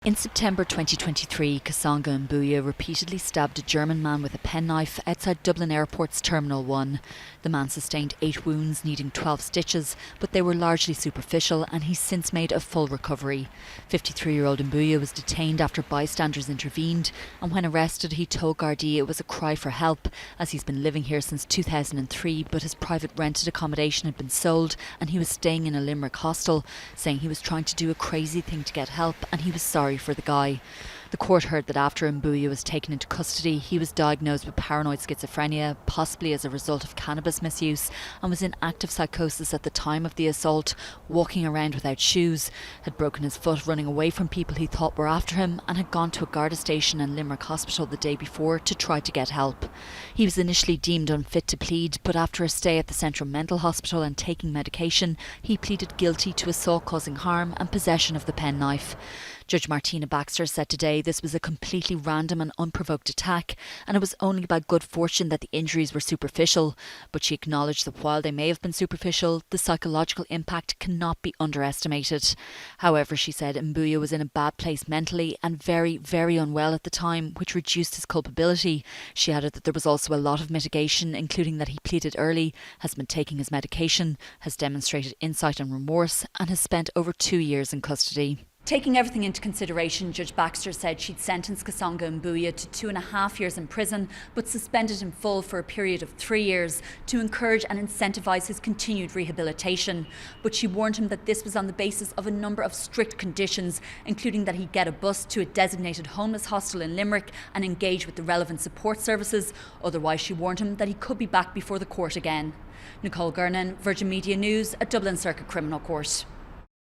In September 2023, Kasonga Mbuyi repeatedly stabbed a German man with a penknife outside Dublin Airport's Terminal 1. The man sustained 8 wounds, needing 12 stitches, but they were largely superficial and he's since made a full recovery. 53-year-old Mbuyi was detained after bystanders intervened, and when arrested he told Gardaí it was a cry for help, as he's been living here since 2003, but his private rented accommodation had been sold and he was staying in a Limerick hostel, saying he was trying to do a crazy thing to get help and he was sorry for the guy. The court heard that after Mbuyi was taken into custody, he was diagnosed with paranoid schizophrenia, possibly as a result of cannabis misuse, and was in active psychosis at the time of the assault, walking around without shoes, had broken his foot running away from people he thought were after him, and had gone to a Garda station and Limerick Hospital the day before to try to get help. He was initially deemed unfit to plead, but after a stay at the Central Mental Hospital and taking medication, he pleaded guilty to assault causing harm and possession of the penknife. Judge Martina Baxter said today this was a completely random and unprovoked attack, and it was only by good fortune that the injuries were superficial, but she acknowledged that while they may have been superficial, the psychological impact cannot be underestimated. However, she said Mbuyi was in a bad place mentally and very, very unwell at the time, which reduced his culpability. She added that there was also a lot of mitigation, including that he pleaded early, has been taking his medication, has demonstrated insight and remorse, and has spent over 2 years in custody. Taking everything into consideration, Judge Baxter said she'd sentenced Kasonga Mbuyi to 2.5 years in prison, but suspended him full for a period of 3 years to encourage and incentivise his continued rehabilitation. But she warned him that this was on the basis of a number of strict conditions, including that he get a bus to a designated homeless hostel in Limerick and engage with the relevant support services. Otherwise, she warned him that he could be back before the court again. Nicole Gernan, Virgin Media News at Dublin Circuit Criminal Court.